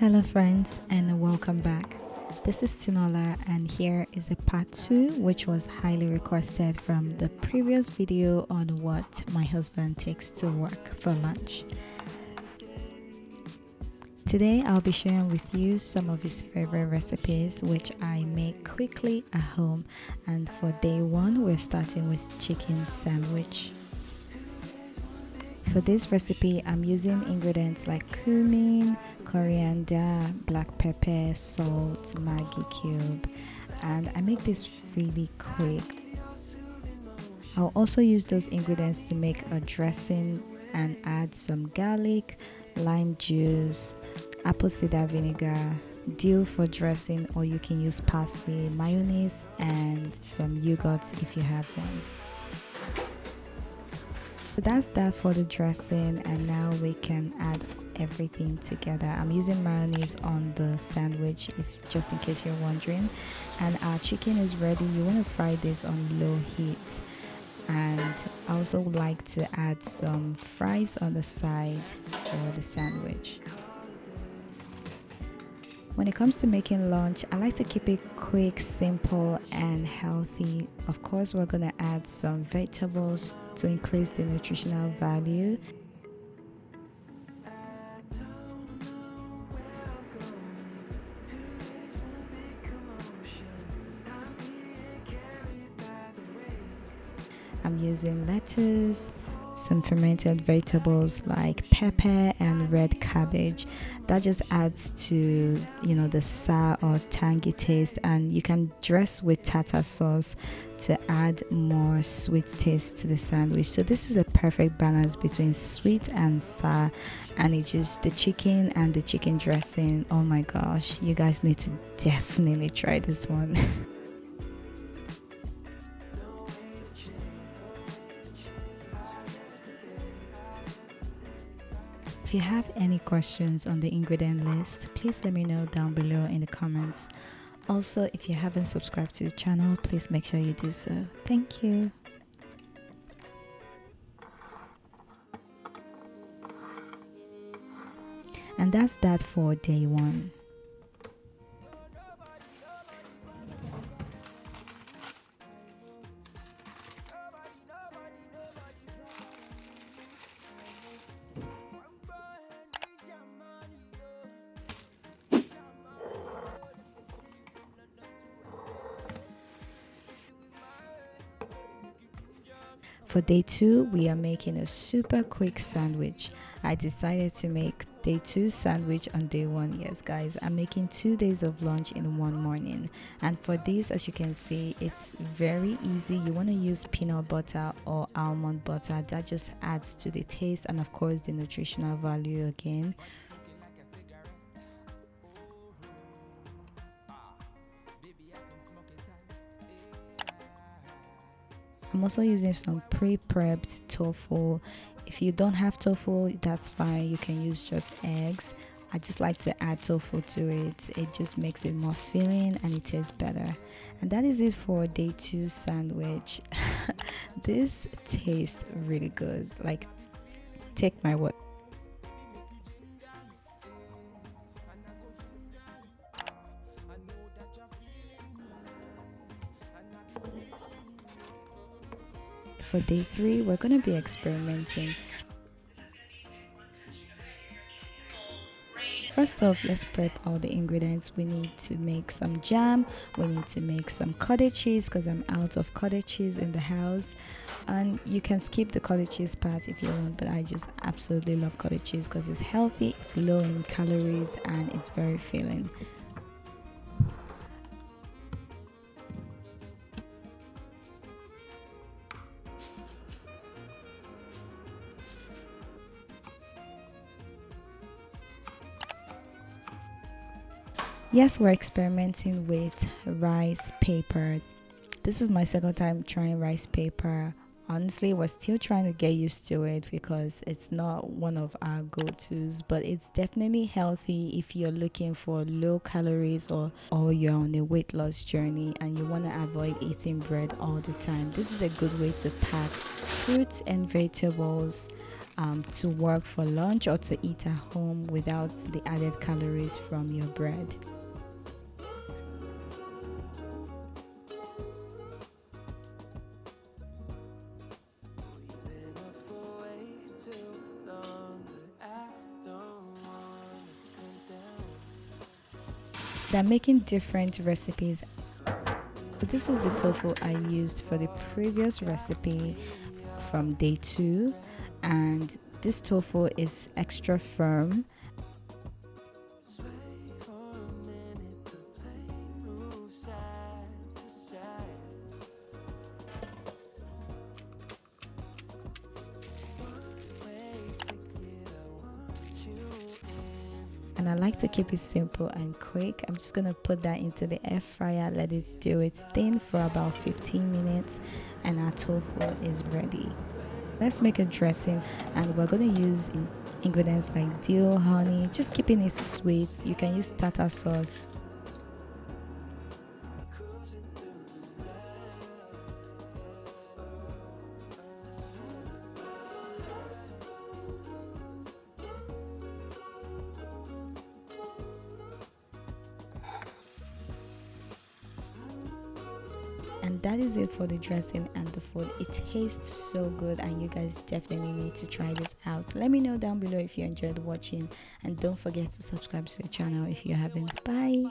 Hello friends and welcome back. This is Tinuola and here is a part 2 which was highly requested from the previous video on what my husband takes to work for lunch. Today I'll be sharing with you some of his favorite recipes which I make quickly at home, and for day 1 we're starting with chicken sandwich. For this recipe, I'm using ingredients like cumin, coriander, black pepper, salt, Maggi cube, and I make this really quick. I'll also use those ingredients to make a dressing and add some garlic, lime juice, apple cider vinegar, dill for dressing, or you can use parsley, mayonnaise, and some yogurt if you have one. So that's that for the dressing, and now we can add everything together. I'm using mayonnaise on the sandwich, if just in case you're wondering, and our chicken is ready. You want to fry this on low heat, and I also like to add some fries on the side for the sandwich. When it comes to making lunch, I like to keep it quick, simple, and healthy. Of course, we're going to add some vegetables to increase the nutritional value. I'm using lettuce, some fermented vegetables like pepper and red cabbage. That just adds to the sour or tangy taste, and you can dress with tartar sauce to add more sweet taste to the sandwich. So this is a perfect balance between sweet and sour, and it's just the chicken and the chicken dressing. Oh my gosh, you guys need to definitely try this one. If you have any questions on the ingredient list, please let me know down below in the comments. Also, if you haven't subscribed to the channel, please make sure you do so. Thank you. And that's that for day 1. For day 2, we are making a super quick sandwich. I decided to make day 2 sandwich on day 1. Yes guys, I'm making 2 days of lunch in one morning. And for this, as you can see, it's very easy. You want to use peanut butter or almond butter. That just adds to the taste and of course the nutritional value again. I'm also using some pre-prepped tofu. If you don't have tofu, that's fine. You can use just eggs. I just like to add tofu to it. It just makes it more filling and it tastes better. And that is it for day 2 sandwich. This tastes really good. Like, take my word. For day 3, we're going to be experimenting. First off, let's prep all the ingredients. We need to make some jam. We need to make some cottage cheese because I'm out of cottage cheese in the house. And you can skip the cottage cheese part if you want, but I just absolutely love cottage cheese because it's healthy, it's low in calories, and it's very filling. Yes, we're experimenting with rice paper. This is my second time trying rice paper. Honestly, we're still trying to get used to it because it's not one of our go-tos, but it's definitely healthy if you're looking for low calories or you're on a weight loss journey and you want to avoid eating bread all the time. This is a good way to pack fruits and vegetables to work for lunch or to eat at home without the added calories from your bread. They're making different recipes. This is the tofu I used for the previous recipe from day 2, and this tofu is extra firm. And I like to keep it simple and quick. I'm just gonna put that into the air fryer, let it do its thing for about 15 minutes, and our tofu is ready. Let's make a dressing, and we're gonna use ingredients like dill, honey, just keeping it sweet. You can use tartar sauce. And that is it for the dressing and the food. It tastes so good, and you guys definitely need to try this out. Let me know down below if you enjoyed watching, and don't forget to subscribe to the channel if you haven't. Bye.